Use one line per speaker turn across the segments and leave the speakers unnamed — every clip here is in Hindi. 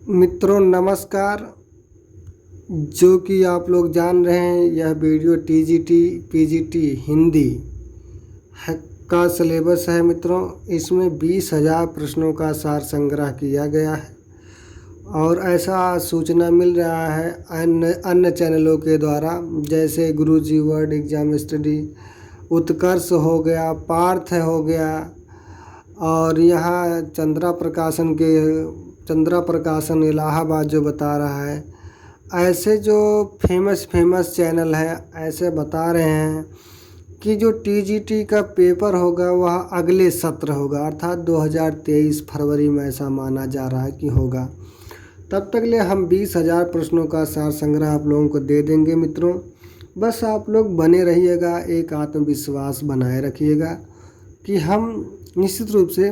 मित्रों नमस्कार। जो कि आप लोग जान रहे हैं, यह वीडियो टीजीटी पीजीटी हिंदी का सिलेबस है। मित्रों, इसमें 20,000 प्रश्नों का सार संग्रह किया गया है और ऐसा सूचना मिल रहा है अन्य चैनलों के द्वारा, जैसे गुरुजी वर्ल्ड एग्जाम स्टडी, उत्कर्ष हो गया, पार्थ हो गया, और यहाँ चंद्रा प्रकाशन इलाहाबाद जो बता रहा है। ऐसे जो फेमस चैनल है ऐसे बता रहे हैं कि जो टीजीटी का पेपर होगा वह अगले सत्र होगा, अर्थात 2023 फरवरी में ऐसा माना जा रहा है कि होगा। तब तक ले हम 20,000 प्रश्नों का सार संग्रह आप लोगों को दे देंगे। मित्रों, बस आप लोग बने रहिएगा, एक आत्मविश्वास बनाए रखिएगा कि हम निश्चित रूप से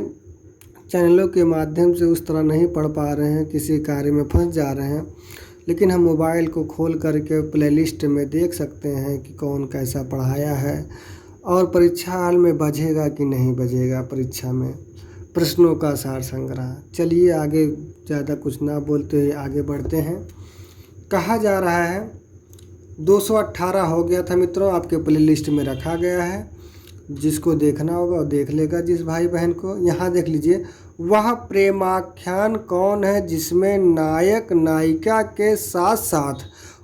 चैनलों के माध्यम से उस तरह नहीं पढ़ पा रहे हैं, किसी कार्य में फंस जा रहे हैं, लेकिन हम मोबाइल को खोल करके प्लेलिस्ट में देख सकते हैं कि कौन कैसा पढ़ाया है और परीक्षा हाल में बजेगा कि नहीं बजेगा परीक्षा में प्रश्नों का सार संग्रह। चलिए आगे ज़्यादा कुछ ना बोलते हुए आगे बढ़ते हैं। कहा जा रहा है 218 हो गया था मित्रों, आपके प्लेलिस्ट में रखा गया है, जिसको देखना होगा वो देख लेगा। जिस भाई बहन को, यहाँ देख लीजिए, वह प्रेमाख्यान कौन है जिसमें नायक नायिका के साथ साथ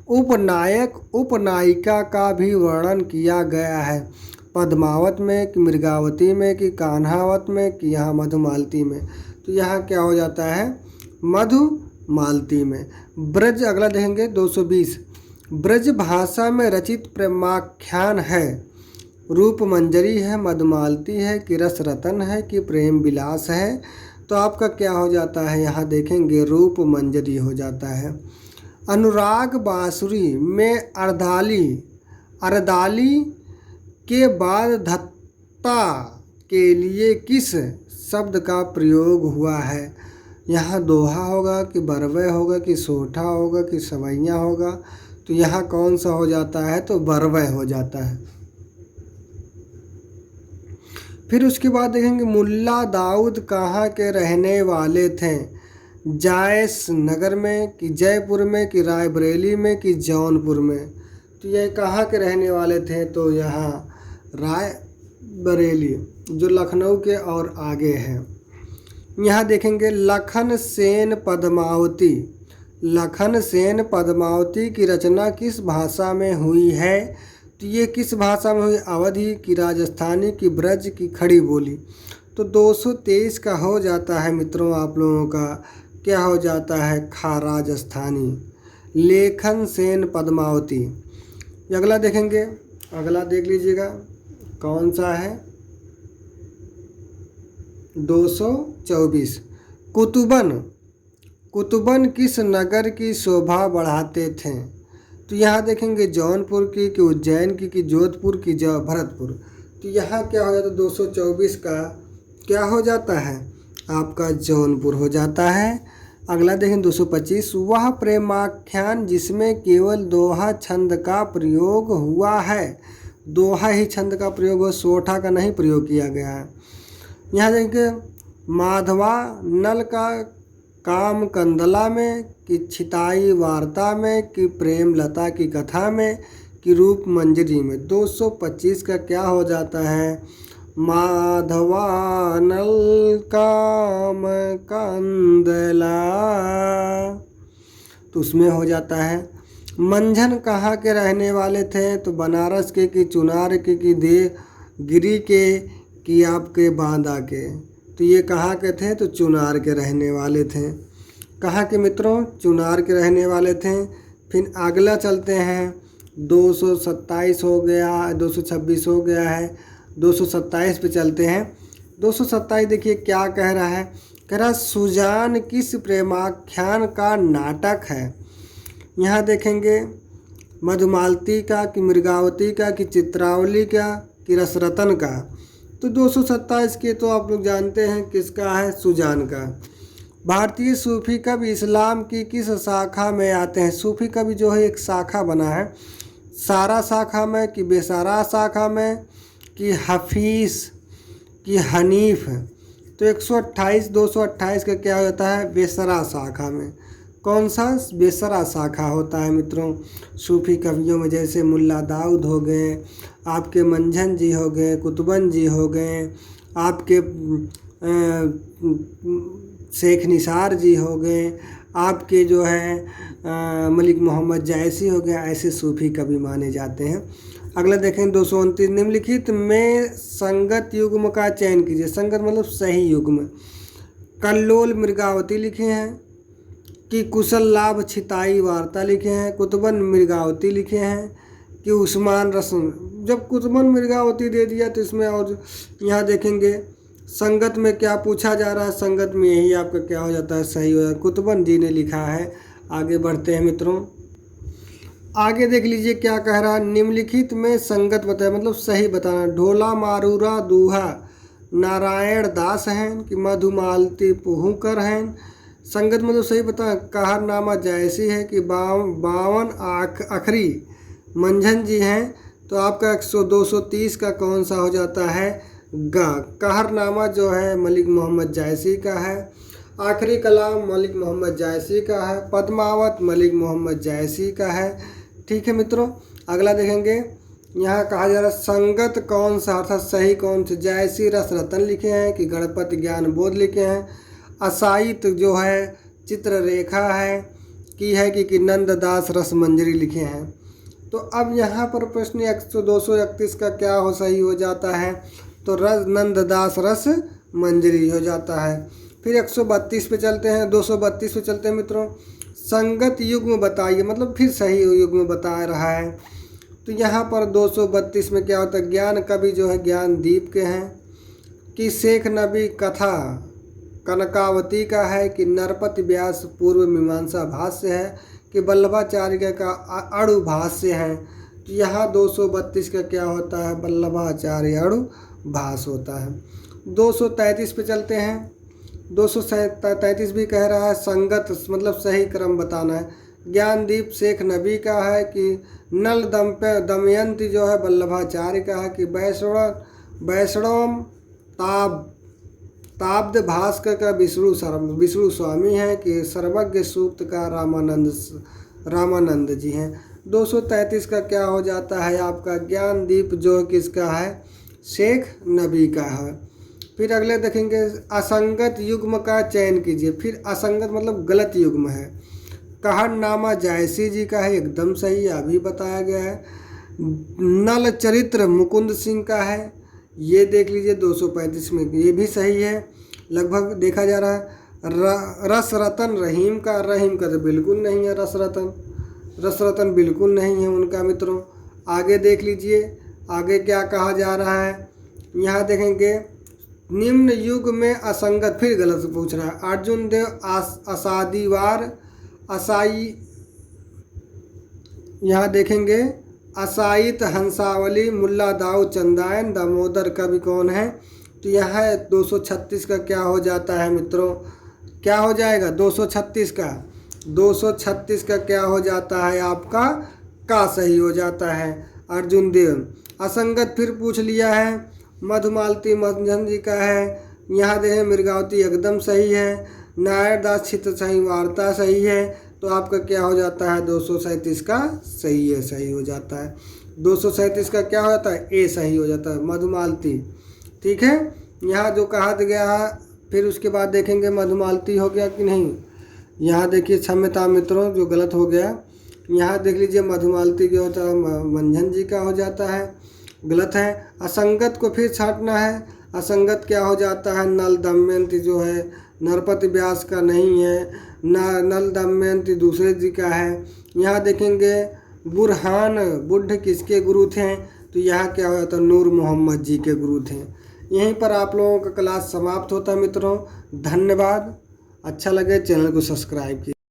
उपनायक उपनायिका का भी वर्णन किया गया है? पद्मावत में कि मृगावती में कि कान्हावत में कि यहाँ मधुमालती में? तो यहाँ क्या हो जाता है, मधुमालती में। ब्रज, अगला देखेंगे 220, ब्रज भाषा में रचित प्रेमाख्यान है, रूप मंजरी है, मधुमालती है कि रस रतन है कि प्रेम विलास है? तो आपका क्या हो जाता है, यहाँ देखेंगे रूप मंजरी हो जाता है। अनुराग बांसुरी में अर्दाली के बाद धत्ता के लिए किस शब्द का प्रयोग हुआ है? यहाँ दोहा होगा कि बरवै होगा कि सोठा होगा कि सवैया होगा? तो यहाँ कौन सा हो जाता है, तो बरवै हो जाता है। फिर उसके बाद देखेंगे मुल्ला दाऊद कहाँ के रहने वाले थे? जायस नगर में कि जयपुर में कि रायबरेली में कि जौनपुर में? तो ये कहाँ के रहने वाले थे, तो यहाँ रायबरेली, जो लखनऊ के और आगे है। यहाँ देखेंगे लखन सेन पद्मावती की रचना किस भाषा में हुई है? तो ये किस भाषा में हुई? अवधी की, राजस्थानी की, ब्रज की, खड़ी बोली? तो 223 का हो जाता है मित्रों, आप लोगों का क्या हो जाता है, खा राजस्थानी। लेखन सेन पद्मावती। अगला देखेंगे, अगला देख लीजिएगा कौन सा है, 224, कुतुबन किस नगर की शोभा बढ़ाते थे? तो यहाँ देखेंगे जौनपुर की कि उज्जैन की कि जोधपुर की भरतपुर? तो यहाँ क्या हो जाता है, 224 का क्या हो जाता है, आपका जौनपुर हो जाता है। अगला देखें 225, वह प्रेमाख्यान जिसमें केवल दोहा छंद का प्रयोग हुआ है? दोहा ही छंद का प्रयोग हो, सोठा का नहीं प्रयोग किया गया है। यहाँ देखेंगे माधवा नल का काम कंदला में कि छिताई वार्ता में कि प्रेम लता की कथा में कि रूप मंजरी में? 225 का क्या हो जाता है, माधवा नल काम कंदला? तो उसमें हो जाता है। मंझन कहाँ के रहने वाले थे? तो बनारस के कि चुनार के कि देवगिरी के कि आपके बांदा के? तो ये कहाँ के थे, तो चुनार के रहने वाले थे। कहाँ के मित्रों, चुनार के रहने वाले थे। फिर अगला चलते हैं, 227 हो गया, 226 हो गया है, 227 पे चलते हैं। 227 देखिए क्या कह रहा है, कह रहा सुजान किस प्रेमाख्यान का नाटक है? यहाँ देखेंगे मधुमालती का कि मृगावती का कि चित्रावली का कि रसरतन का? तो 227 के तो आप लोग जानते हैं किसका है, सुजान का। भारतीय सूफी कवि इस्लाम की किस शाखा में आते हैं? सूफी कवि जो है एक शाखा बना है, सारा शाखा में कि बेसारा शाखा में कि हफीस कि हनीफ? तो 128 228 का क्या होता है, बेसरा शाखा में। कौन सा बेसरा शाखा होता है मित्रों। सूफी कवियों में जैसे मुल्ला दाऊद हो गए, आपके मंझन जी हो गए, कुतुबन जी हो गए, आपके शेख निसार जी हो गए, आपके जो है मलिक मोहम्मद जायसी हो गया, ऐसे सूफी कवि माने जाते हैं। अगला देखें 229, निम्नलिखित में संगत युग्म का चयन कीजिए। संगत मतलब सही युग्म। कल्लोल मृगावती लिखे हैं, कि कुशल लाभ छिताई वार्ता लिखे हैं, कुतुबन मृगावती लिखे हैं, कि उस्मान रस्म। जब कुतुबन मृगावती दे दिया तो इसमें और यहाँ देखेंगे संगत में क्या पूछा जा रहा है, संगत में यही आपका क्या हो जाता है, सही हो जाता है। कुतुबन जी ने लिखा है। आगे बढ़ते हैं मित्रों, आगे देख लीजिए क्या कह रहा है। निम्नलिखित में संगत बताया मतलब सही बताना। ढोला मारूरा दूहा नारायण दास हैं, कि मधुमालती पुहूकर हैं। संगत मतलब सही बता। कहरनामा जायसी है, कि 52 आखरी मंझन जी हैं। तो आपका 230 का कौन सा हो जाता है, गा। कहरनामा जो है मलिक मोहम्मद जायसी का है। आखिरी कलाम मलिक मोहम्मद जायसी का है। पद्मावत मलिक मोहम्मद जायसी का है। ठीक है मित्रों, अगला देखेंगे। यहाँ कहा जा रहा है संगत कौन सा अर्थात सही कौन से। जायसी रस रतन लिखे हैं, कि गणपति ज्ञान बोध लिखे हैं। असाहित जो है चित्ररेखा है कि नंददास रस मंजरी लिखे हैं। तो अब यहाँ पर प्रश्न 231 का क्या हो सही हो जाता है, तो नंददास रस मंजरी हो जाता है। फिर 132 पे चलते हैं, 232 पे चलते हैं मित्रों। संगत युग्म बताइए, मतलब फिर सही युग्म बता रहा है। तो यहाँ पर 232 में क्या होता है, ज्ञान कवि जो है ज्ञानदीप के हैं, कि शेख नबी कथा कनकावती का है, कि नरपति व्यास पूर्व मीमांसा भाष्य है, कि वल्लभाचार्य का अणु भाष्य है। तो यहाँ 232 का क्या होता है, वल्लभाचार्य अणु भाष्य होता है। 233 पे चलते हैं। 233 भी कह रहा है संगत मतलब सही क्रम बताना है। ज्ञानदीप शेख नबी का है, कि नल दमयंती जो है वल्लभाचार्य का है, कि वैष्णव ताब्द भास्कर का विष्णु स्वामी है, कि सर्वज्ञ सूक्त का रामानंद जी हैं। 233 का क्या हो जाता है आपका, ज्ञानदीप जो किसका है, शेख नबी का है। फिर अगले देखेंगे असंगत युग्म का चयन कीजिए। फिर असंगत मतलब गलत युग्म है। कहरनामा जायसी जी का है, एकदम सही अभी बताया गया है। नल चरित्र मुकुंद सिंह का है, ये देख लीजिए 235 में, ये भी सही है लगभग देखा जा रहा है। रस रतन रहीम का तो बिल्कुल नहीं है, रस रतन बिल्कुल नहीं है उनका मित्रों। आगे देख लीजिए आगे क्या कहा जा रहा है। यहाँ देखेंगे निम्न युग में असंगत, फिर गलत पूछ रहा है। अर्जुन देव असादीवार असाई, यहाँ देखेंगे असाइत हंसावली मुल्ला दाऊ चंदायन दामोदर कवि कौन है। तो यहाँ 236 का क्या हो जाता है मित्रों, क्या हो जाएगा 236 का क्या हो जाता है आपका, का सही हो जाता है अर्जुन देव। असंगत फिर पूछ लिया है, मधुमालती मंझन जी का है। यहाँ देखें मृगावती एकदम सही है। नारायण दास चित्र सही वार्ता सही है। तो आपका क्या हो जाता है 237 का सही है, सही हो जाता है। 237 का क्या हो जाता है, ए सही हो जाता है मधुमालती। ठीक है, यहाँ जो कहा गया है फिर उसके बाद देखेंगे मधुमालती हो गया कि नहीं। यहाँ देखिए क्षम्यता मित्रों जो गलत हो गया, यहाँ देख लीजिए मधुमालती क्या होता है मंझन जी का हो जाता है, गलत है। असंगत को फिर छांटना है। असंगत क्या हो जाता है, नल दमयंती जो है नरपति व्यास का नहीं है, नल दमयंती दूसरे जी का है। यहाँ देखेंगे बुरहान बुद्ध किसके गुरु थे, तो यहाँ क्या हो जाता है नूर मोहम्मद जी के गुरु थे। यहीं पर आप लोगों का क्लास समाप्त होता है मित्रों। धन्यवाद। अच्छा लगे चैनल को सब्सक्राइब कीजिए।